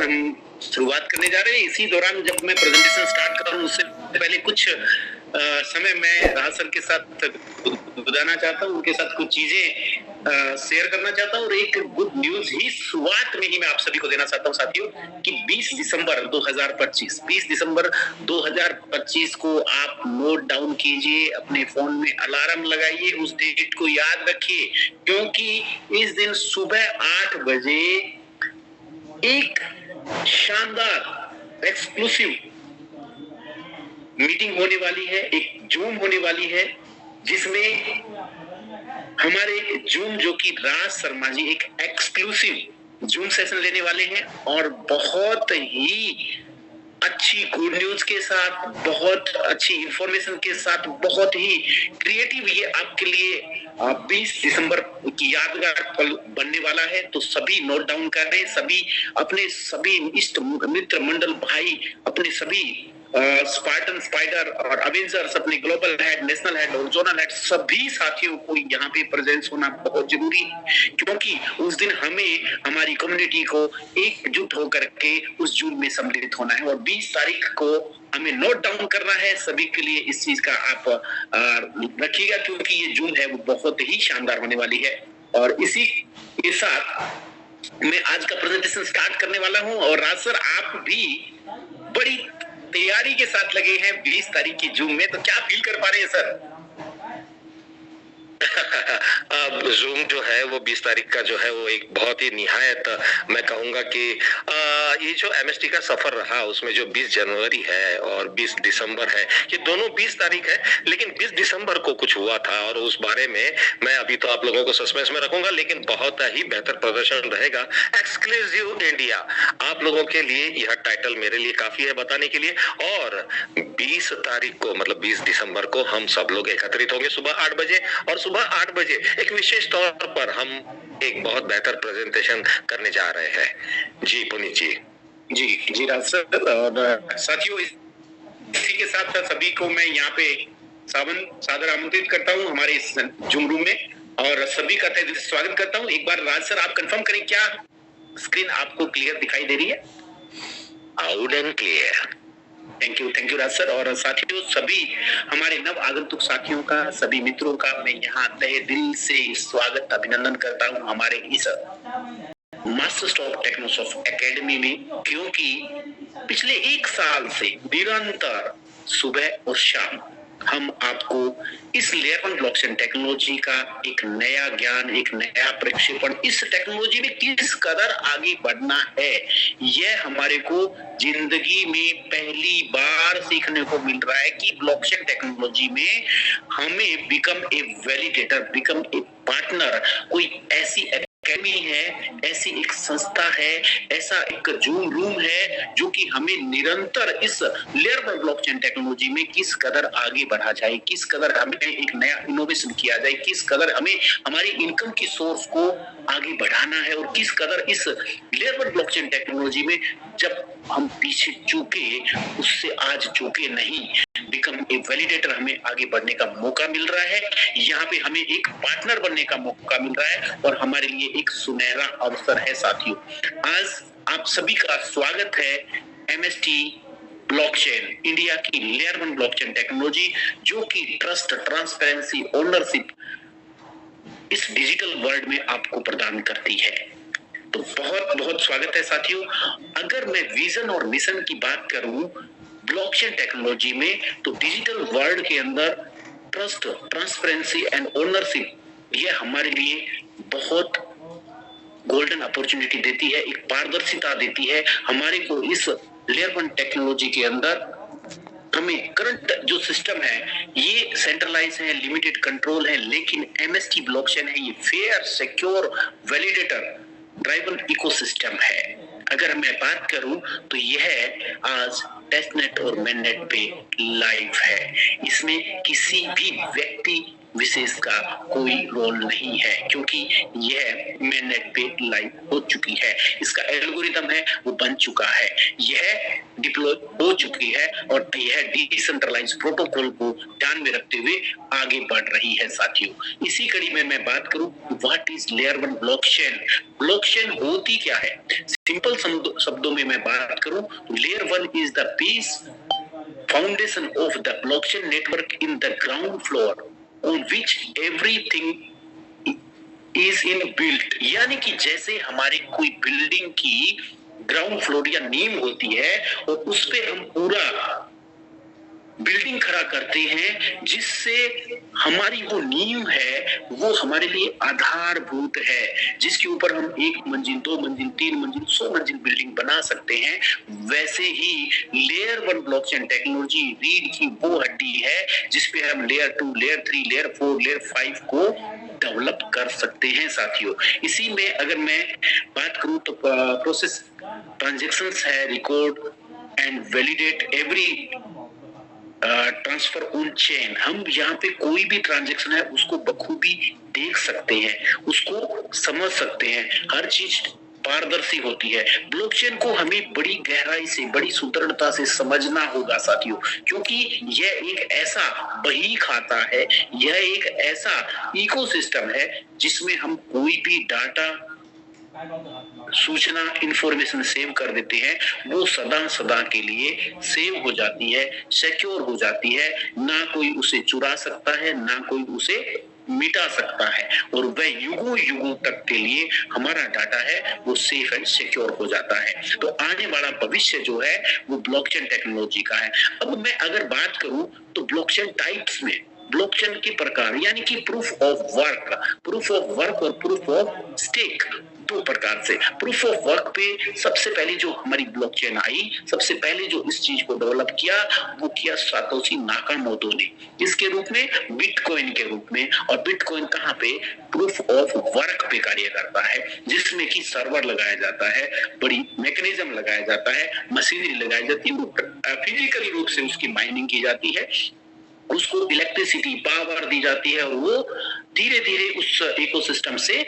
हम शुरुआत करने जा रहे हैं। इसी दौरान जब मैं प्रेजेंटेशन स्टार्ट करूं उससे पहले कुछ समय मैं राज सर के साथ गुजारना चाहता हूं, उनके साथ कुछ चीजें शेयर करना चाहता हूं और एक गुड न्यूज ही शुरुआत में ही मैं आप सभी को देना चाहता हूं साथियों कि 20 दिसंबर 2025 को आप नोट डाउन कीजिए, अपने फोन में अलार्म लगाइए, उस डेट को याद रखिए क्योंकि इस दिन सुबह 8 बजे एक शानदार एक्सक्लूसिव मीटिंग होने वाली है, एक जूम होने वाली है जिसमें हमारे जूम जो कि राज शर्मा जी एक एक्सक्लूसिव जूम सेशन लेने वाले हैं और बहुत ही अच्छी गुड न्यूज के साथ, बहुत अच्छी इंफॉर्मेशन के साथ, बहुत ही क्रिएटिव ये आपके लिए 20 दिसंबर की यादगार पल बनने वाला है। तो सभी नोट डाउन कर रहे हैं, सभी अपने सभी इष्ट मित्र मंडल भाई, अपने सभी स्पार्टन, स्पाइडर और अवेंजर्स, अपने ग्लोबल हेड, नेशनल हेड और जोनल हेड, सभी साथियों को यहाँ पे प्रेजेंस होना बहुत जरूरी है क्योंकि उस दिन हमें हमारी कम्युनिटी को एकजुट होकर के उस जून में सम्मिलित होना है और 20 तारीख को हमें नोट डाउन करना है। सभी के लिए इस चीज का आप रखिएगा क्योंकि ये जून है वो बहुत ही शानदार होने वाली है। और इसी के साथ मैं आज का प्रेजेंटेशन स्टार्ट करने वाला हूं और राज सर आप भी बड़ी तैयारी के साथ लगे हैं 20 तारीख की जूम में, तो क्या फील कर पा रहे हैं सर? अब जूम जो है वो 20 तारीख का जो है वो एक बहुत ही निहायत, मैं कहूंगा कि ये जो एमएसटी का सफर रहा उसमें जो 20 जनवरी है और 20 दिसंबर है, ये दोनों 20 तारीख है, लेकिन 20 दिसंबर को कुछ हुआ था और उस बारे में मैं अभी तो आप लोगों को सस्पेंस में रखूंगा, लेकिन बहुत ही बेहतर प्रदर्शन रहेगा। एक्सक्लूसिव इंडिया आप लोगों के लिए यह टाइटल मेरे लिए काफी है बताने के लिए। और 20 तारीख को मतलब 20 दिसंबर को हम सब लोग एकत्रित होंगे सुबह 8 बजे और सुबह 8 बजे एक विशेष तौर पर हम एक बहुत बेहतर प्रेजेंटेशन करने जा रहे हैं। जी पुनीत जी। जी राज सर और साथियों इसी के साथ सभी को मैं यहाँ पे सादर आमंत्रित करता हूँ हमारे इस जूम रूम में और सभी का तहे दिल से स्वागत करता हूँ। एक बार राज सर आप कंफर्म करें क्या स्क्रीन आपको क्लियर दिखाई दे रही है? Out and clear. Thank you Raj sir. और साथियों सभी हमारे नव आगंतुक साथियों का, सभी मित्रों का मैं यहाँ तहे दिल से स्वागत अभिनंदन करता हूँ हमारे इस मास्टर स्टॉक टेक्नोसॉफ्ट एकेडमी में, क्योंकि पिछले 1 साल से निरंतर सुबह और शाम हम आपको इस लेयर 1 ब्लॉकचेन टेक्नोलॉजी का एक नया ज्ञान, एक नया प्रक्षेपण, इस टेक्नोलॉजी में किस कदर आगे बढ़ना है यह हमारे को जिंदगी में पहली बार सीखने को मिल रहा है कि ब्लॉकचेन टेक्नोलॉजी में हमें become a validator, become a partner, कोई ऐसी एकेडमी है, ऐसी एक संस्था है, ऐसा एक जूम रूम है जो कि हमें निरंतर इस लेयर 1 ब्लॉकचेन टेक्नोलॉजी में किस कदर आगे बढ़ा जाए, किस कदर हमें एक नया इनोवेशन किया जाए, किस कदर हमें हमारी इनकम की सोर्स को आगे बढ़ाना है और किस कदर इस लेयर 1 ब्लॉकचेन टेक्नोलॉजी में जब हम पीछे चूके उससे आज चूके नहीं, बिकम ए वैलिडेटर हमें आगे बढ़ने का मौका मिल रहा है, यहाँ पे हमें एक पार्टनर बनने का मौका मिल रहा है और हमारे लिए एक सुनहरा अवसर है साथियों। आज आप सभी का स्वागत है एमएसटी ब्लॉकचेन इंडिया की लेयर 1 ब्लॉकचेन टेक्नोलॉजी जो कि ट्रस्ट, ट्रांसपेरेंसी, ओनरशिप इस डिजिटल वर्ल्ड में आपको प्रदान करती है। तो बहुत बहुत स्वागत है साथियों। अगर मैं विजन और मिशन की बात करूं ब्लॉकचेन टेक्नोलॉजी में, तो डिजिटल वर्ल्ड के अंदर ट्रस्ट, ट्रांसपेरेंसी एंड ओनरशिप ये हमारे लिए बहुत गोल्डन अपॉर्चुनिटी देती है, एक पारदर्शिता देती है हमारे को। इस लेयर 1 टेक्नोलॉजी के अंदर हमें करंट जो सिस्टम है ये सेंट्रलाइज है, लिमिटेड कंट्रोल है, लेकिन एमएसटी ब्लॉकचेन है ये fair, secure, validator driven ecosystem है। अगर मैं बात करूं तो यह आज टेस्टनेट और मेननेट पे लाइव है। इसमें किसी भी व्यक्ति विशेष का कोई रोल नहीं है, क्योंकि यह मेननेट पे लाइव हो चुकी है। इसका एल्गोरिदम है वो बन चुका है, यह डिप्लॉय हो चुकी है और यह डिसेंट्रलाइज प्रोटोकॉल को ध्यान में रखते हुए आगे बढ़ रही है साथियों। इसी कड़ी में मैं बात करूं what is layer 1 blockchain. Blockchain होती क्या है? सिंपल शब्दों में मैं बात करूं तो layer 1 is the base foundation of the blockchain network in the ground floor on which everything is in built। यानी कि जैसे हमारी कोई बिल्डिंग की ग्राउंड फ्लोर या नींव होती है और उस पे हम पूरा बिल्डिंग खड़ा करते हैं, जिससे हमारी वो नींव है वो हमारे लिए आधारभूत है, जिसके ऊपर हम 1 मंजिल 2 मंजिल 3 मंजिल 100 मंजिल बिल्डिंग बना सकते हैं। वैसे ही लेयर 1 ब्लॉकचेन टेक्नोलॉजी रीढ़ की वो हड्डी है जिसपे हम लेयर 2 लेयर 3 लेयर 4 लेयर 5 को डेवलप कर सकते हैं साथियों। इसी में अगर मैं बात करूं तो प्रोसेस ट्रांजैक्शंस है, record and validate every transfer on chain. हम यहाँ पे कोई भी ट्रांजैक्शन है उसको बखूबी देख सकते हैं, उसको समझ सकते हैं, हर चीज पारदर्शी होती है। ब्लॉकचेन को हमें बड़ी गहराई से बड़ी सुदृढ़ता से समझना होगा साथियों, क्योंकि यह एक ऐसा बही खाता है, यह एक ऐसा इकोसिस्टम है जिसमें हम कोई भी डाटा सूचना इंफॉर्मेशन सेव कर देते हैं, वो सदा सदा के लिए सेव हो जाती है, सिक्योर हो जाती है, ना कोई उसे चुरा सकता है ना कोई उसे मिटा सकता है, और वह युगों युगों तक के लिए हमारा डाटा है वो सेफ एंड सिक्योर हो जाता है। तो आने वाला भविष्य जो है वो ब्लॉकचेन टेक्नोलॉजी का है। अब मैं अगर बात करूं तो ब्लॉकचेन टाइप्स में ब्लॉकचेन के प्रकार यानी कि प्रूफ ऑफ वर्क और प्रूफ ऑफ स्टेक, 2 प्रकार से। प्रूफ ऑफ वर्क पे सबसे पहले जो हमारी ब्लॉकचेन आई, सबसे पहले जो इस चीज को डेवलप किया वो किया सातोशी नाकामोटो ने, इसके रूप में बिटकॉइन के रूप में। और बिटकॉइन कहाँ पे? प्रूफ ऑफ वर्क पे कार्य करता है, जिसमें कि सर्वर लगाया जाता है, बड़ी मैकेनिज्म लगाया जाता है, मशीनरी लगाई जाती है, फिजिकली रूप से उसकी माइनिंग की जाती है, उसको इलेक्ट्रिसिटी पावर दी जाती है, और वो धीरे धीरे उस इकोसिस्टम से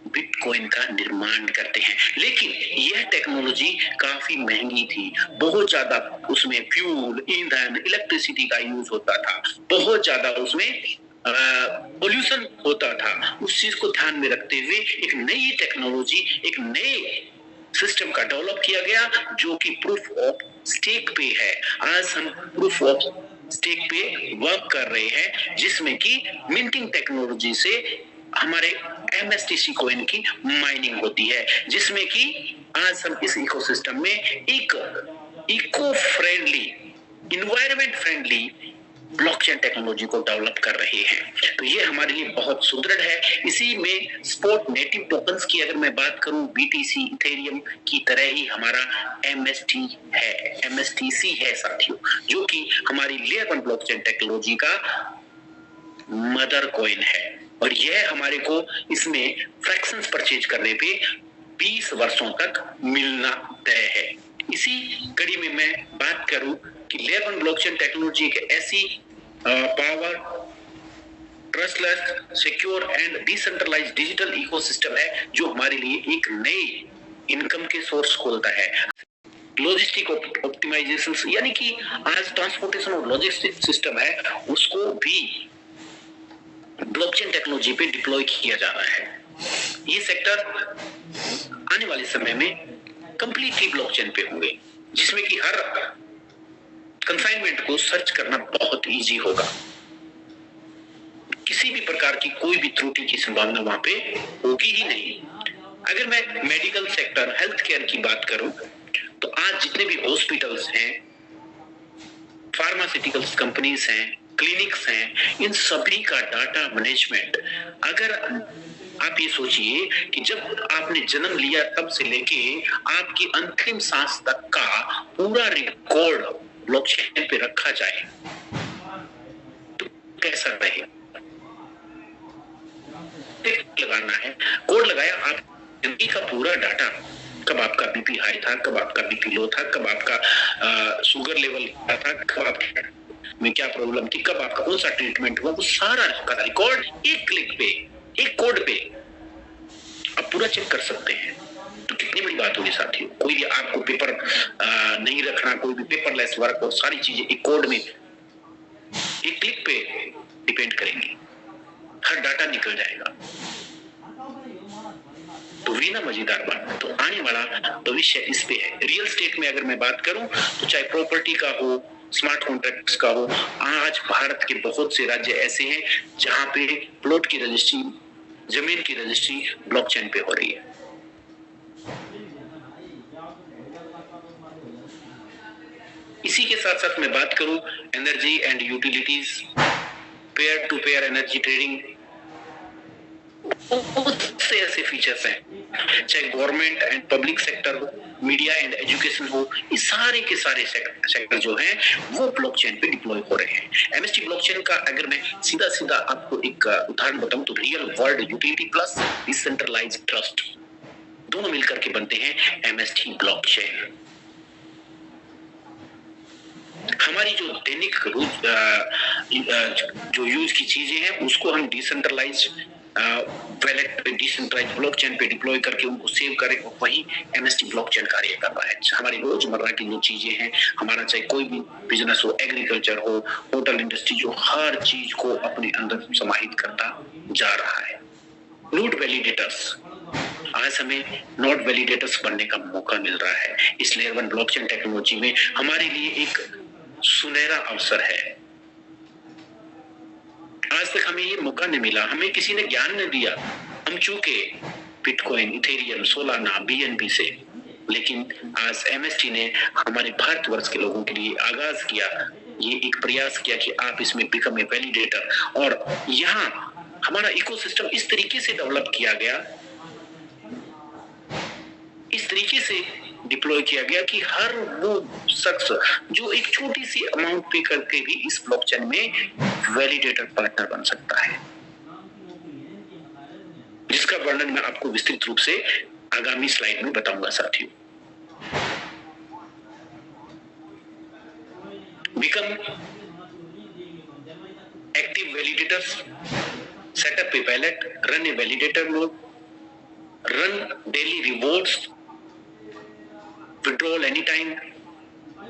बिटकॉइन का निर्माण करते हैं। लेकिन यह टेक्नोलॉजी काफी महंगी थी, बहुत ज्यादा उसमें फ्यूल, ईंधन, इलेक्ट्रिसिटी का यूज होता था, बहुत ज्यादा उसमें पोल्यूशन होता था। उस चीज को ध्यान में रखते हुए एक नई टेक्नोलॉजी, एक नए सिस्टम का डेवलप किया गया जो कि प्रूफ ऑफ स्टेक पे है। आज हम प्रूफ ऑफ स्टेक पे वर्क कर रहे हैं, जिसमें कि मिंटिंग टेक्नोलॉजी से हमारे MSTC कॉइन की माइनिंग होती है, जिसमें कि आज हम इस इकोसिस्टम में एक eco friendly, environment friendly blockchain technology को डेवलप कर रहे हैं। तो ये हमारे लिए बहुत सुदृढ़ है। इसी में स्पॉट नेटिव टोकन्स की अगर मैं बात करूं, BTC इथेरियम की तरह ही हमारा MSTC है साथियों, जो कि हमारी लेयर 1 ब्लॉकचेन टेक्नोलॉजी का मदर कॉइन है, और यह हमारे को इसमें फ्रैक्शंस परचेज करने पे 20 वर्षों तक मिलना तय है। इसी कड़ी में मैं बात करूं कि लेयर 1 ब्लॉकचेन टेक्नोलॉजी एक ऐसी power, trustless, secure and decentralized digital ecosystem है जो हमारे लिए एक नए इनकम के सोर्स खोलता है। लॉजिस्टिक ऑप्टिमाइजेशन यानी कि आज ट्रांसपोर्टेशन और लॉजिस्टिक सिस्टम है, उसको भी ब्लॉकचेन टेक्नोलॉजी पे डिप्लॉय किया जा रहा है। ये सेक्टर आने वाले समय में कंप्लीटली ब्लॉकचेन पे होंगे, जिसमें कि हर कंसाइनमेंट को सर्च करना बहुत इजी होगा, किसी भी प्रकार की कोई भी त्रुटि की संभावना वहां पे होगी ही नहीं। अगर मैं मेडिकल सेक्टर, हेल्थ केयर की बात करूं तो आज जितने भी हॉस्पिटल्स हैं, फार्मास्यूटिकल्स कंपनीज हैं, क्लिनिक्स हैं, इन सभी का डाटा मैनेजमेंट, अगर आप ये सोचिए कि जब आपने जन्म लिया तब से लेके आपकी अंतिम सांस तक का पूरा रिकॉर्ड ब्लॉकचेन पे रखा जाए तो कैसा रहे? लगाना है, कोड लगाया, आप जिंदगी का पूरा डाटा, कब आपका बीपी हाई था, कब आपका बीपी लो था, कब आपका शुगर लेवल था, कब आपका में क्या प्रॉब्लम थी, कब आपका कौन सा ट्रीटमेंट हुआ, वो सारा का रिकॉर्ड एक क्लिक पे, एक कोड पे आप पूरा चेक कर सकते हैं। तो कितनी बड़ी बात होगी साथियों। कोई आपको पेपर नहीं रखना, कोई भी पेपरलेस वर्क, और सारी चीजें एक कोड में एक क्लिक पे डिपेंड करेंगी, हर डाटा निकल जाएगा। तो भी ना मजेदार बात। तो आने वाला भविष्य इस पे है। रियल एस्टेट में अगर मैं बात करूं तो चाहे प्रॉपर्टी का हो, स्मार्ट कॉन्ट्रैक्ट्स का हो, आज भारत के बहुत से राज्य ऐसे हैं जहां पे प्लॉट की रजिस्ट्री, जमीन की रजिस्ट्री ब्लॉकचेन पे हो रही है। इसी के साथ साथ मैं बात करूं energy and utilities, peer to peer energy trading, बहुत से ऐसे फीचर्स हैं, चाहे गवर्नमेंट एंड पब्लिक सेक्टर हो, मीडिया एंड एजुकेशन हो, ये सारे के सारे सेक्टर जो हैं वो ब्लॉकचेन पे डिप्लॉय हो रहे हैं। एमएसटी ब्लॉकचेन का अगर मैं सीधा सीधा आपको एक उदाहरण बताऊं तो real world utility plus decentralised trust, दोनों मिलकर के बनते हैं एमएसटी ब्लॉकचेन। हमारी जो दैनिक जो यूज की चीजें हैं उसको हम डिसेंट्रलाइज वैलेट पे, डिसेंट्रलाइज ब्लॉकचेन पे डिप्लॉय करके उनको सेव करें, और वही एमएसटी ब्लॉकचेन कार्य कर रहा है। हमारी रोजमर्रा की जो चीजें हैं, हमारा चाहे कोई भी बिजनेस हो, एग्रीकल्चर हो, होटल इंडस्ट्री, जो हर चीज को अपने अंदर समाहित करता जा रहा है। नोड वैलिडेटर्स, आज हमें नोड वैलिडेटर्स बनने का मौका मिल रहा है इस लेयर 1 ब्लॉकचेन टेक्नोलॉजी में। हमारे लिए एक सुनहरा अवसर है। आज तक हमें ये मौका नहीं मिला, हमें किसी ने ज्ञान नहीं दिया, हम चूके बिटकॉइन, इथेरियम, सोलाना, बीएनबी से, लेकिन आज एमएसटी ने हमारे भारतवर्ष के लोगों के लिए आगाज किया, ये एक प्रयास किया कि आप इसमें बिकम ए वैलिडेटर। और यहाँ हमारा इकोसिस्टम इस तरीके से डेवलप किया गया, इस तरीके से डिप्लॉय किया गया कि हर वो शख्स जो एक छोटी सी अमाउंट पे करके भी इस ब्लॉकचेन में वैलिडेटर पार्टनर बन सकता है, जिसका वर्णन मैं आपको विस्तृत रूप से आगामी स्लाइड में बताऊंगा साथियों। Become active validators, setup a wallet, run a validator node, run daily rewards, withdrawal anytime,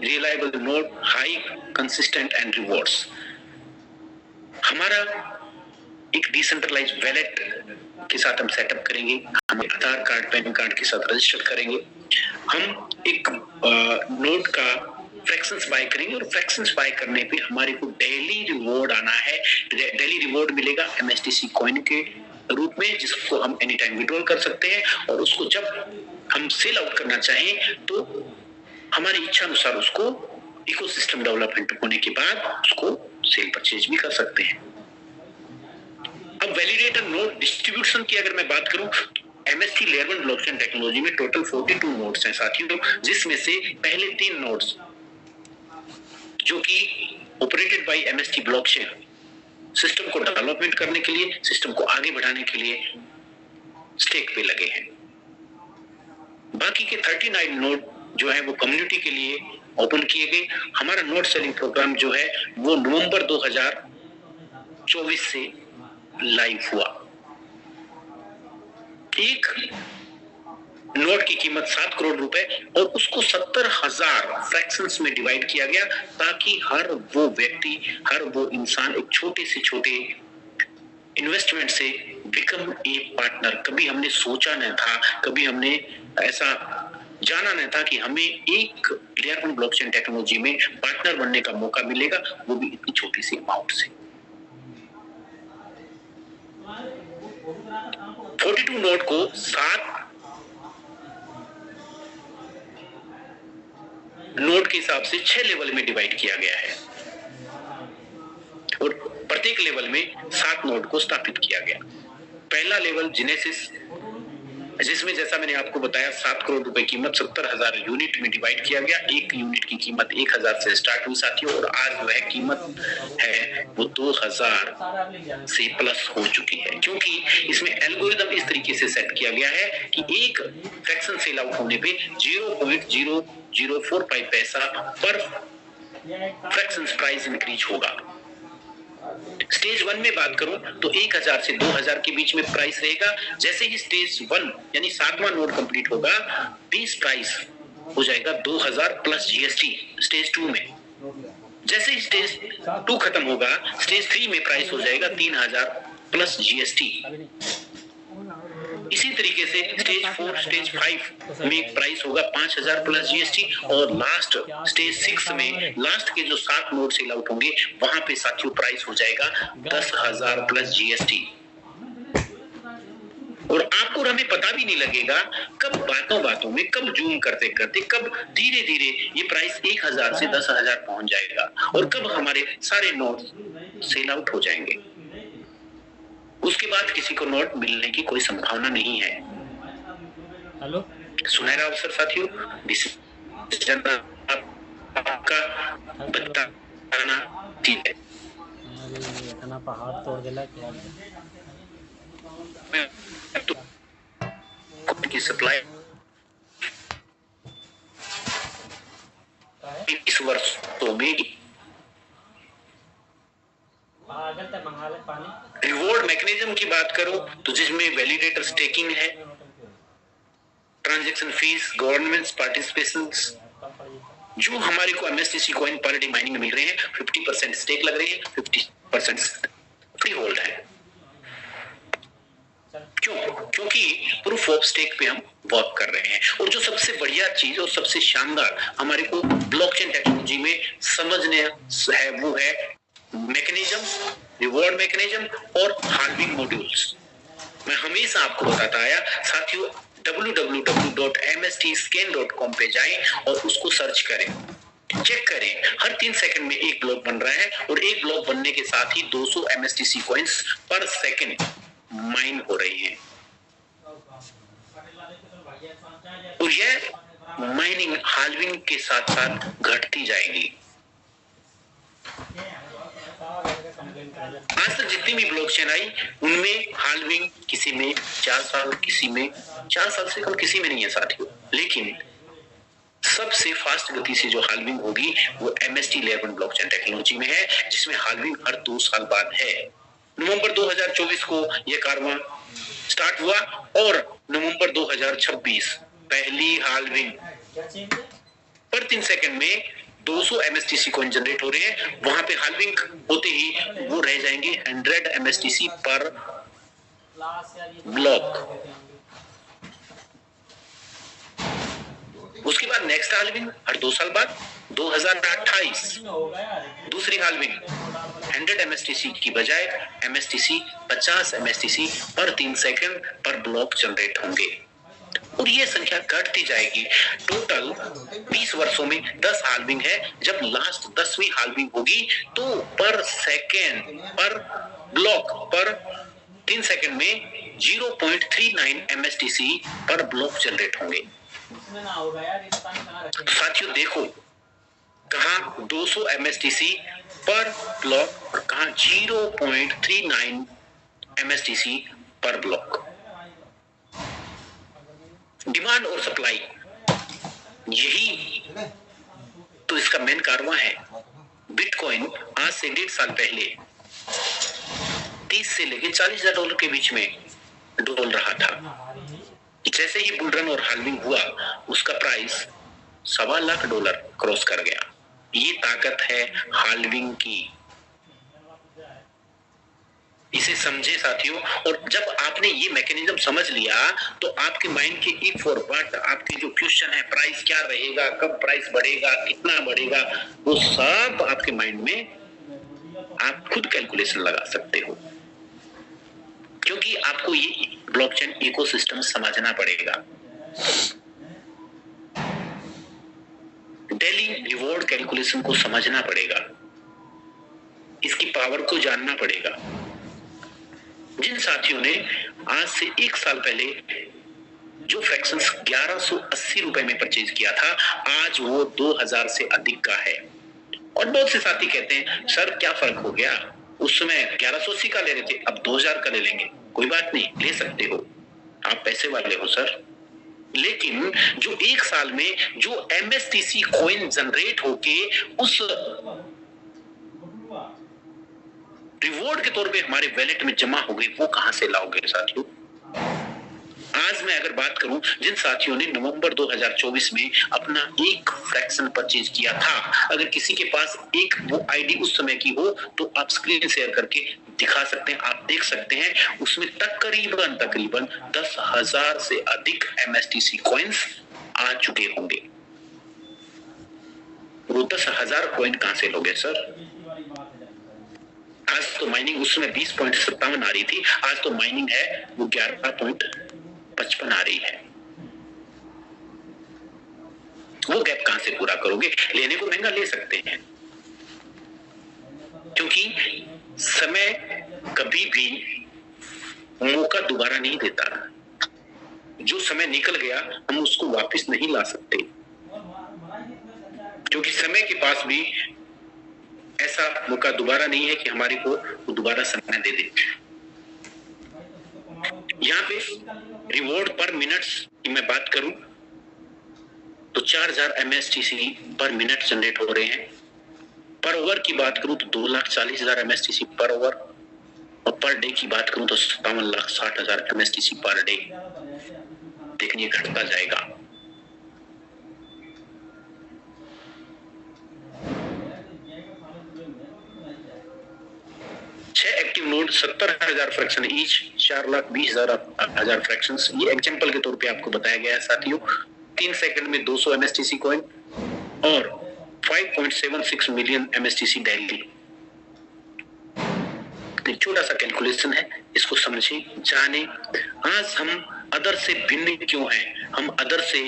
reliable node, high, consistent and rewards। हमारा एक डिसेंट्रलाइज वैलेट के साथ हम सेटअप करेंगे, हम आधार कार्ड, पैन कार्ड के साथ रजिस्टर करेंगे, हम एक नोड का फ्रैक्शंस बाय करेंगे, और फ्रैक्शंस बाय करने पे हमारे को डेली रिवॉर्ड आना है। डेली रिवॉर्ड मिलेगा एमएसटीसी कॉइन के रूप में, जिसको हम एनी टाइम विड्रॉल कर सकते हैं, और उसको जब हम सेल आउट करना चाहें तो हमारी इच्छा अनुसार उसको इकोसिस्टम डेवलपमेंट होने के बाद उसको सेल परचेज भी कर सकते हैं। अब वैलिडेटर नोड डिस्ट्रीब्यूशन की अगर मैं बात करूं, एमएसटी लेयर 1 ब्लॉकचेन टेक्नोलॉजी में टोटल 42 नोड्स हैं साथियों, जिसमें से पहले 3 नोड्स जो कि operated by MST blockchain, system को डेवलपमेंट करने के लिए, सिस्टम को आगे बढ़ाने के लिए स्टेक पे लगे हैं। बाकी के 39 नोड जो है वो कम्युनिटी के लिए ओपन किए गए। हमारा नोड सेलिंग प्रोग्राम जो है वो नवंबर 2024 से लाइव हुआ। एक नोड की कीमत 7 करोड़ रुपए, और उसको 70,000 फ्रैक्शंस में डिवाइड किया गया, ताकि हर वो व्यक्ति, हर वो इंसान एक छोटे से छोटे इन्वेस्टमेंट से बिकम ए पार्टनर। कभी हमने सोचा नहीं था, कभी हमने ऐसा जाना नहीं था कि हमें एक लेयर 1 ब्लॉकचेन टेक्नोलॉजी में पार्टनर बनने का मौका मिलेगा, वो भी इतनी छोटी सी अमाउंट से। 42 नोड को 7 नोड के हिसाब से 6 लेवल में डिवाइड किया गया है, और प्रत्येक लेवल में 7 नोड को स्थापित किया गया। पहला लेवल जेनेसिस, जिसमें जैसा मैंने आपको बताया 7 करोड़ रुपए कीमत 70,000 यूनिट में डिवाइड किया गया। एक यूनिट की कीमत 1,000 से स्टार्ट हुई साथियों, और आज जो है कीमत है वो 2,000 से प्लस हो चुकी है, क्योंकि इसमें एल्गोरिदम इस तरीके से सेट किया गया है कि एक फ्रैक्शन सेल आउट होने पे 0.0045 पैसा पर फ्रैक्शंस प्राइस इंक्रीज होगा। स्टेज 1 में बात करूं तो 1000 से 2000 के बीच में प्राइस रहेगा। जैसे ही स्टेज 1 यानी 7वां नोड कंप्लीट होगा, बेस प्राइस हो जाएगा 2000 प्लस जीएसटी स्टेज 2 में। जैसे ही स्टेज 2 खत्म होगा, स्टेज 3 में प्राइस हो जाएगा 3000 प्लस जीएसटी। इसी तरीके से स्टेज 4, स्टेज 5 में प्राइस होगा 5000 प्लस जीएसटी और लास्ट स्टेज 6 में लास्ट के जो 7 नोड सेल आउट होंगे वहां पे साथियों प्राइस हो जाएगा 10,000 प्लस जीएसटी। और आपको और हमें पता भी नहीं लगेगा कब बातों में, कब जूम करते करते, कब धीरे धीरे ये प्राइस 1000 से 10,000 पहुंच जाएगा और कब हमारे सारे नोट सेल आउट हो जाएंगे। उसके बाद किसी को नोट मिलने की कोई संभावना नहीं है। हेलो, सुनहरा अवसर साथियों, डिसीजन आपका बताना ठीक है। इतना पहाड़ तोड़ दिला क्या? की सप्लाई इस वर्षों में रिवॉर्ड मैकेनिज्म की बात करो तो जिसमें वैलिडेटर स्टेकिंग है, ट्रांजैक्शन फीस, गवर्नमेंट पार्टिसिपेशन, जो हमारे को MSTC coin per day mining में मिल रहे हैं, 50% स्टेक लग रहे हैं, 50% फ्री होल्ड है। क्योंकि प्रूफ ऑफ स्टेक पे हम वर्क कर रहे हैं। और जो सबसे बढ़िया चीज और सबसे शानदार हमारे को ब्लॉकचेन टेक्नोलॉजी में समझने है वो है मैकेनिज्म, रिवॉर्ड मैकेनिज्म और हाल्विंग मॉड्यूल्स। मैं हमेशा आपको बताता आया साथियों, www.mstscan.com पे जाएं और उसको सर्च करें, चेक करें। हर 3 सेकंड में एक ब्लॉक बन रहा है और एक ब्लॉक बनने के साथ ही 200 MSTC कॉइन्स पर सेकंड माइन हो रही हैं। और यह माइनिंग हाल्विंग के साथ साथ घटती जाएगी। आज तक जितनी भी ब्लॉकचेन आई उनमें हाल्विंग किसी में 4 साल, किसी में 4 साल से कम किसी में नहीं है साथियों। लेकिन सबसे फास्ट गति से जो हाल्विंग होगी वो MST11 ब्लॉकचेन टेक्नोलॉजी में है, जिसमें हाल्विंग हर 2 साल बाद है। नवंबर 2024 को यह कारवां स्टार्ट हुआ और नवंबर 2026 पहली हाल्विंग पर 3 सेकंड में 200 MSTC कॉइन जनरेट हो रहे हैं। वहां पे हाल्विंग होते ही वो रह जाएंगे 100 MSTC पर ब्लॉक। उसके बाद नेक्स्ट हाल्विंग हर 2 साल बाद 2028 दूसरी हाल्विंग 100 MSTC की बजाय MSTC 50 MSTC पर 3 सेकंड पर ब्लॉक जनरेट होंगे और ये संख्या घटती जाएगी। टोटल 20 वर्षों में 10 हाल्विंग है। जब लास्ट 10वीं हाल्विंग होगी तो पर सेकंड पर ब्लॉक पर 3 सेकंड में 0.39 MSTC पर ब्लॉक जनरेट होंगे। साथियों देखो, कहां 200 MSTC पर ब्लॉक और कहां 0.39 MSTC पर ब्लॉक। डिमांड और सप्लाई, यही तो इसका मेन कारवां है। बिटकॉइन आज से 1.5 साल पहले 30 से लेकर $40,000 के बीच में डोल रहा था। जैसे ही बुल रन और हाल्विंग हुआ उसका प्राइस $1.25 लाख क्रॉस कर गया। ये ताकत है हाल्विंग की, इसे समझे साथियों। और जब आपने ये मैकेनिज्म समझ लिया तो आपके माइंड के इफ और बट, आपके जो क्वेश्चन है प्राइस क्या रहेगा, कब प्राइस बढ़ेगा, कितना बढ़ेगा, वो सब आपके माइंड में आप खुद कैलकुलेशन लगा सकते हो। क्योंकि आपको ये ब्लॉकचेन इकोसिस्टम समझना पड़ेगा। डेली रिवॉर्ड कैलकुलेशन को समझना पड़ेगा, इसकी पावर को जानना पड़ेगा। जिन साथियों ने आज से 1 साल पहले जो फ्रैक्शंस 1180 रुपए में परचेज किया था, आज वो 2000 से अधिक का है। और बहुत से साथी कहते हैं सर क्या फर्क हो गया, उस समय 1180 का ले रहे थे, अब 2000 का ले लेंगे। कोई बात नहीं, ले सकते हो, आप पैसे वाले हो सर। लेकिन जो एक साल में जो MSTC कॉइन जनरेट होके उस रिवॉर्ड के तौर पे हमारे वैलेट में जमा हो गई, वो कहां से लाओगे साथियों? आज मैं अगर बात करूं, जिन साथियों ने नवंबर 2024 में अपना एक फ्रैक्शन परचेज किया था, अगर किसी के पास एक वो आईडी उस समय की हो तो आप स्क्रीन शेयर करके दिखा सकते हैं, आप देख सकते हैं उसमें तकरीबन 10,000 से अधिक MSTC कॉइन्स आ चुके होंगे। वो 10,000 कॉइन कहां से लोगे सर? आज तो माइनिंग उस समय 20.57 आ रही थी, आज तो माइनिंग है वो 11.55 आ रही है। वो गैप कहां से पूरा करोगे? लेने को महंगा ले सकते हैं, क्योंकि समय कभी भी मौका दोबारा नहीं देता। जो समय निकल गया हम उसको वापस नहीं ला सकते, क्योंकि समय के पास भी ऐसा मौका दोबारा नहीं है कि हमारे को दोबारा समय दे दे। यहाँ पे रिवॉर्ड पर मिनट्स की मैं बात करूं तो 4000 MSTC पर मिनट जनरेट हो रहे हैं। पर ओवर की बात करूं तो 2,40,000 MSTC पर ओवर, और पर डे की बात करूं तो 57,60,000 MSTC पर डे। लेकिन ये घटता जाएगा। Active node 70,000 fraction each, 4,20,000 fraction. ये एग्जांपल के तौर पे आपको बताया गया है साथियों। 3 सेकंड में 200 MSTC कॉइन और 5.76 मिलियन MSTC डेली। एक छोटा सा कैलकुलेशन है, इसको समझे जाने। आज हम अदर से भिन्न क्यों हैं, हम अदर से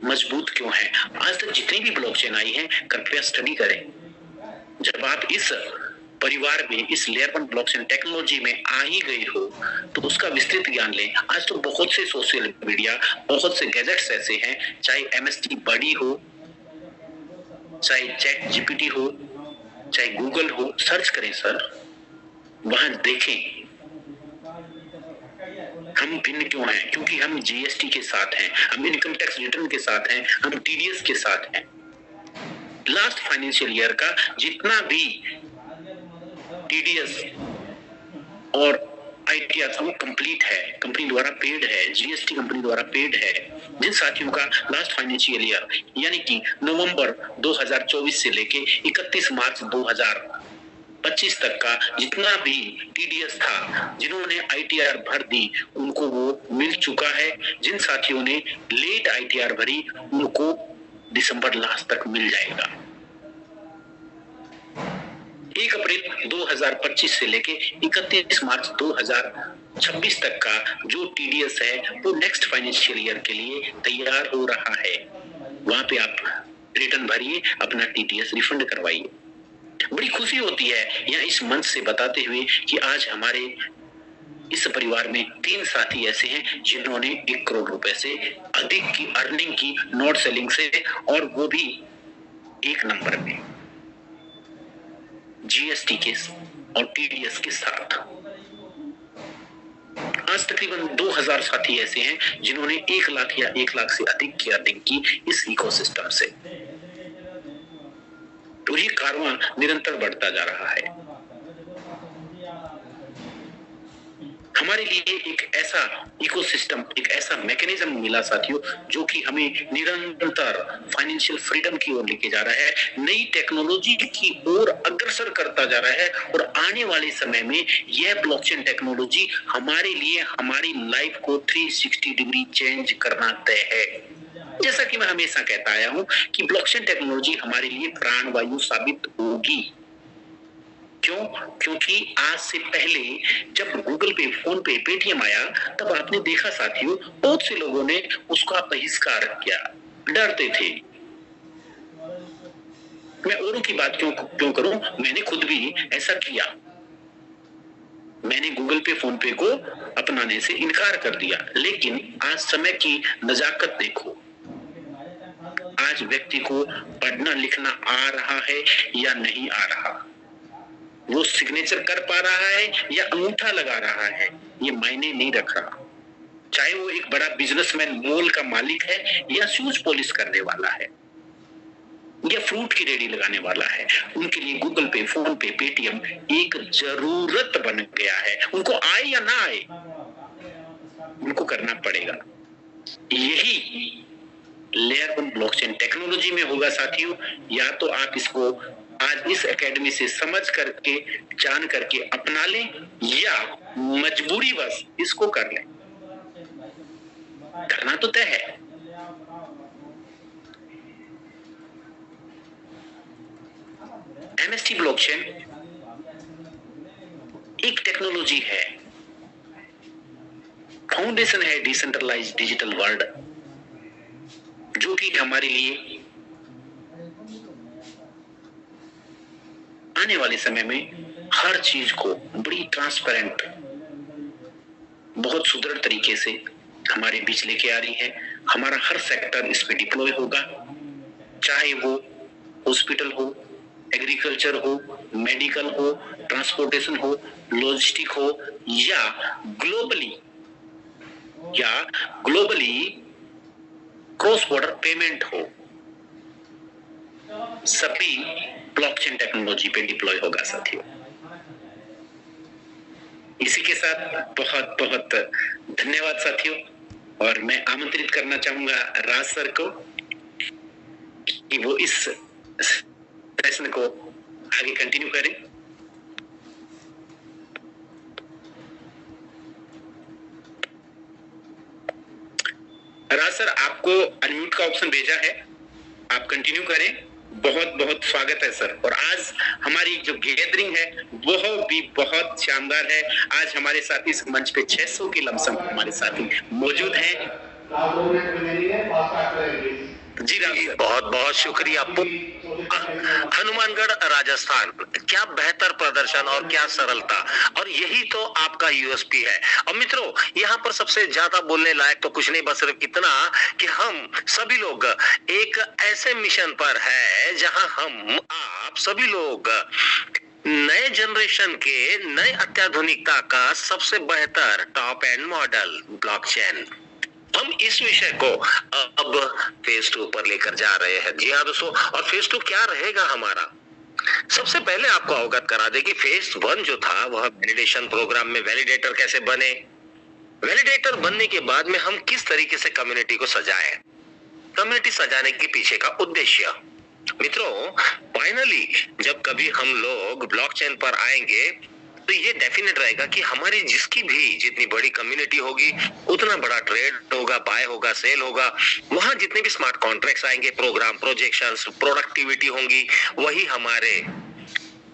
मजबूत क्यों हैं? आज तक जितनी भी ब्लॉकचेन आई है कृपया स्टडी करें। जब आप इस परिवार में, इस लेयर 1 ब्लॉकचेन टेक्नोलॉजी में आ ही गए हो तो उसका विस्तृत ज्ञान लें। आज तो बहुत से सोशल मीडिया, बहुत से गैजेट्स ऐसे हैं, चाहे MST बडी हो, चाहे चैट GPT हो, चाहे गूगल हो, सर्च करें सर, वहां देखें हम भिन्न क्यों हैं। क्योंकि हम GST के साथ हैं, हम इनकम टैक्स रिटर्न के साथ हैं, हम TDS के साथ हैं। लास्ट फाइनेंशियल ईयर का जितना भी TDS और ITR था वो कंप्लीट है, कंपनी द्वारा पेड है, GST कंपनी द्वारा पेड है। जिन साथियों का लास्ट फाइनेंशियल ईयर यानी कि नवंबर 2024 से लेके 31 मार्च 2025 तक का जितना भी TDS था, जिन्होंने ITR भर दी उनको वो मिल चुका है। जिन साथियों ने लेट ITR भरी उनको दिसंबर लास्ट तक मिल जाएगा। 1 अप्रैल 2025 से लेके 31 मार्च 2026 तक का जो TDS है वो नेक्स्ट फाइनेंशियल ईयर के लिए तैयार हो रहा है। वहां पे आप रिटर्न भरिए, अपना TDS रिफंड करवाइए। बड़ी खुशी होती है यहाँ इस मंच से बताते हुए कि आज हमारे इस परिवार में 3 साथी ऐसे हैं जिन्होंने 1 करोड़ रुपए से अधिक की अर्निंग की नोट सेलिंग से, और वो भी 1 नंबर में GST के और TDS के साथ। आज तकरीबन 2000 साथी ऐसे हैं जिन्होंने 1 लाख या 1 लाख से अधिक की अर्निंग की इस इकोसिस्टम से। तो ये कारवां निरंतर बढ़ता जा रहा है। हमारे लिए एक ऐसा इकोसिस्टम, एक ऐसा मैकेनिज्म मिला साथियों जो कि हमें निरंतर फाइनेंशियल फ्रीडम की ओर लेके जा रहा है, नई टेक्नोलॉजी की ओर अग्रसर करता जा रहा है। और आने वाले समय में यह ब्लॉकचेन टेक्नोलॉजी हमारे लिए हमारी लाइफ को 360 डिग्री चेंज करना तय है। जैसा कि मैं हमेशा कहता आया हूं कि ब्लॉकचेन टेक्नोलॉजी हमारे लिए प्राणवायु साबित होगी। क्यों? क्योंकि आज से पहले जब गूगल पे, फोन पे, पेटीएम आया तब आपने देखा साथियों बहुत से लोगों ने उसका बहिष्कार किया, डरते थे। मैं औरों की बात क्यों करूं, मैंने खुद भी ऐसा किया। मैंने गूगल पे, फोन पे को अपनाने से इनकार कर दिया। लेकिन आज समय की नजाकत देखो, आज व्यक्ति को पढ़ना लिखना आ रहा है या नहीं आ रहा, वो सिग्नेचर कर पा रहा है या अंगूठा लगा रहा है, ये मायने नहीं रख रहा। चाहे वो एक बड़ा बिजनेसमैन मॉल का मालिक है या शूज पॉलिश करने वाला है या फ्रूट की रेडी लगाने वाला है, उनके लिए गूगल पे, फोन पे, पेटीएम एक जरूरत बन गया है। उनको आए या ना आए, उनको करना पड़ेगा। यही लेयर 1 ब्लॉकचेन टेक्नोलॉजी में होगा साथियों। या तो आप इसको आज इस एकेडमी से समझ करके, जान करके अपना लें, या मजबूरी बस इसको कर लें। करना तो तय है। एमएसटी ब्लॉकचेन एक टेक्नोलॉजी है, फाउंडेशन है डिसेंट्रलाइज डिजिटल वर्ल्ड, जो कि हमारे लिए आने वाले समय में हर चीज को बड़ी ट्रांसपेरेंट, बहुत सुदृढ़ तरीके से हमारे बीच लेके आ रही है। हमारा हर सेक्टर इस पे डिप्लॉय होगा, चाहे वो हॉस्पिटल हो, एग्रीकल्चर हो, मेडिकल हो, ट्रांसपोर्टेशन हो, लॉजिस्टिक हो, या ग्लोबली क्रॉस बॉर्डर पेमेंट हो, सभी ब्लॉकचेन टेक्नोलॉजी पे डिप्लॉय होगा साथियों। इसी के साथ बहुत बहुत धन्यवाद साथियों, और मैं आमंत्रित करना चाहूंगा राज सर को कि वो इस सेशन को आगे कंटिन्यू करें। राज सर, आपको अनम्यूट का ऑप्शन भेजा है, आप कंटिन्यू करें। बहुत बहुत स्वागत है सर। और आज हमारी जो गैदरिंग है वह भी बहुत शानदार है। आज हमारे साथ इस मंच पे 600 के लमसम हमारे साथी मौजूद हैं। जी राम सर, बहुत बहुत शुक्रिया। हनुमानगढ़ राजस्थान, क्या बेहतर प्रदर्शन और क्या सरलता, और यही तो आपका यूएसपी है। और मित्रों, यहाँ पर सबसे ज्यादा बोलने लायक तो कुछ नहीं, बस सिर्फ इतना कि हम सभी लोग एक ऐसे मिशन पर है जहां हम आप सभी लोग नए जनरेशन के नए अत्याधुनिकता का सबसे बेहतर टॉप एंड मॉडल ब्लॉकचेन, हम इस विषय को अब फेज 2 पर लेकर जा रहे हैं। जी हाँ दोस्तों, और फेज 2 क्या रहेगा हमारा, सबसे पहले आपको अवगत करा दे कि फेज 1 जो था वह वैलिडेशन प्रोग्राम में वैलिडेटर कैसे बने, वैलिडेटर बनने के बाद में हम किस तरीके से कम्युनिटी को सजाएं, कम्युनिटी सजाने के पीछे का उद्देश्य। मित्रों, फाइनली जब कभी हम लोग ब्लॉकचेन पर आएंगे तो ये डेफिनेट रहेगा कि हमारी जिसकी भी जितनी बड़ी कम्युनिटी होगी उतना बड़ा ट्रेड होगा, बाय होगा, सेल होगा, वहां जितने भी स्मार्ट कॉन्ट्रैक्ट्स आएंगे, प्रोग्राम, प्रोजेक्शंस, प्रोडक्टिविटी होंगी, वही हमारे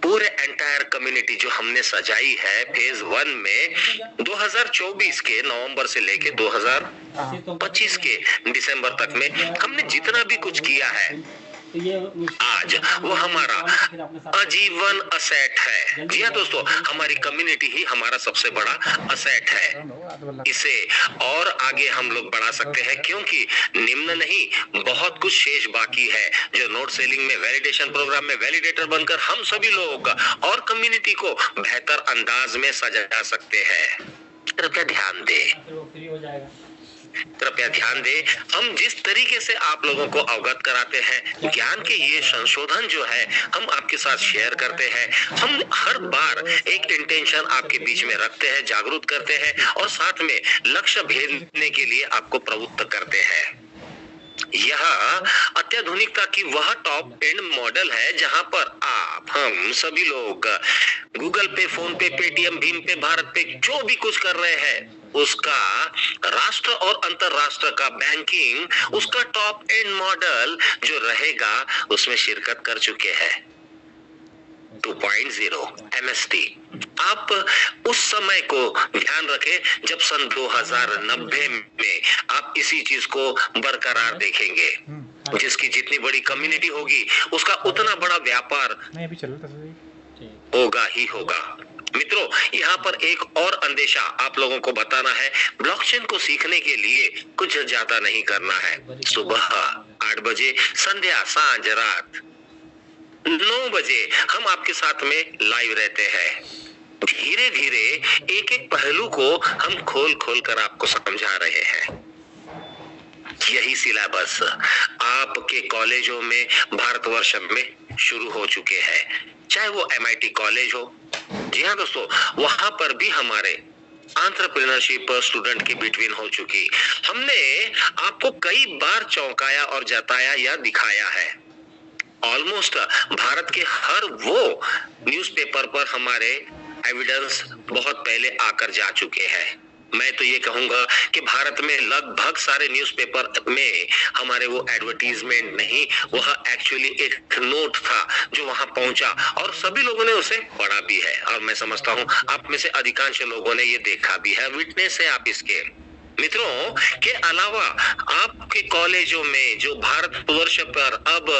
पूरे एंटायर कम्युनिटी जो हमने सजाई है फेज 1 में 2024 के नवंबर से लेके 2025 के दिसंबर तक में हमने जितना भी कुछ किया है, आज वो हमारा आजीवन असेट है। जी हाँ दोस्तों, हमारी कम्युनिटी ही हमारा सबसे बड़ा असेट है। इसे और आगे हम लोग बढ़ा सकते हैं, क्योंकि निम्न नहीं बहुत कुछ शेष बाकी है जो नोट सेलिंग में, वैलिडेशन प्रोग्राम में वैलिडेटर बनकर हम सभी लोग और कम्युनिटी को बेहतर अंदाज में सजा सकते हैं। कृपया ध्यान दें, कृपया ध्यान दें, हम जिस तरीके से आप लोगों को अवगत कराते हैं, ज्ञान के ये संशोधन जो है हम आपके साथ शेयर करते हैं, हम हर बार एक इंटेंशन आपके बीच में रखते हैं, जागरूक करते हैं और साथ में लक्ष्य भेदने के लिए आपको प्रवृत्त करते हैं। यह अत्याधुनिकता की वह टॉप एंड मॉडल है जहां पर आप हम सभी लोग गूगल पे, फोन पे, पेटीएम, भीम पे, भारत पे जो भी कुछ कर रहे हैं उसका राष्ट्र और अंतरराष्ट्र का बैंकिंग, उसका टॉप एंड मॉडल जो रहेगा उसमें शिरकत कर चुके हैं। 2.0 एमएसटी। आप उस समय को ध्यान रखें जब सन 2090 में आप इसी चीज को बरकरार देखेंगे, जिसकी जितनी बड़ी कम्युनिटी होगी उसका उतना बड़ा व्यापार होगा ही होगा। मित्रों, यहाँ पर एक और अंदेशा आप लोगों को बताना है, ब्लॉकचेन को सीखने के लिए कुछ ज्यादा नहीं करना है। सुबह 8 बजे, संध्या, सांझ, रात 9 बजे हम आपके साथ में लाइव रहते हैं। धीरे धीरे एक एक पहलू को हम खोल खोल कर आपको समझा रहे हैं। यही सिलेबस आपके कॉलेजों में भारतवर्ष में शुरू हो चुके हैं, चाहे वो MIT कॉलेज हो। जी हाँ दोस्तों, वहां पर भी हमारे एंटरप्रेन्योरशिप स्टूडेंट के बिटवीन हो चुकी। हमने आपको कई बार चौंकाया और जताया या दिखाया है। ऑलमोस्ट भारत के हर वो न्यूज़पेपर पर हमारे एविडेंस बहुत पहले आकर जा चुके हैं। मैं तो ये कहूंगा कि भारत में लगभग सारे न्यूज़पेपर में हमारे वो एडवर्टीजमेंट नहीं, वह एक्चुअली एक नोट था जो वहां पहुंचा और सभी लोगों ने उसे पढ़ा भी है। और मैं समझता हूं आप में से अधिकांश लोगों ने ये देखा भी है, विटनेस है आप इसके। मित्रों के अलावा आपके कॉलेजों में जो भारतवर्ष पर अब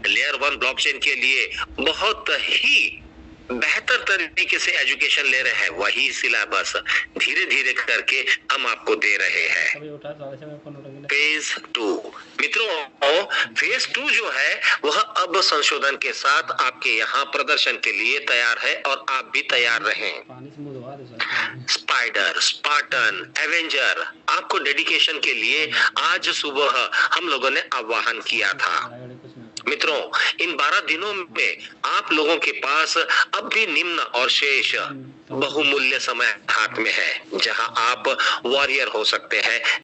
लेयर 1 ब्लॉकचेन के लिए बहुत ही बेहतर तरीके से एजुकेशन ले रहे हैं, वही सिलेबस धीरे धीरे करके हम आपको दे रहे हैं। अभी उठा तो ऐसे में फोन उठा फेज 2 मित्रों, फेज 2 जो है वह अब संशोधन के साथ आपके यहाँ प्रदर्शन के लिए तैयार है और आप भी तैयार रहें। पानी से मुंह धोवा दे साले। स्पाइडर, स्पार्टन, एवेंजर आपको डेडिकेशन के लिए आज सुबह हम लोगों ने आह्वान किया था। कुछ नहीं। मित्रों, इन 12 दिनों में आप लोगों के पास अब भी निम्न और शेष बहुमूल्य समय हाथ में है, जहां आप वॉरियर हो सकते हैं,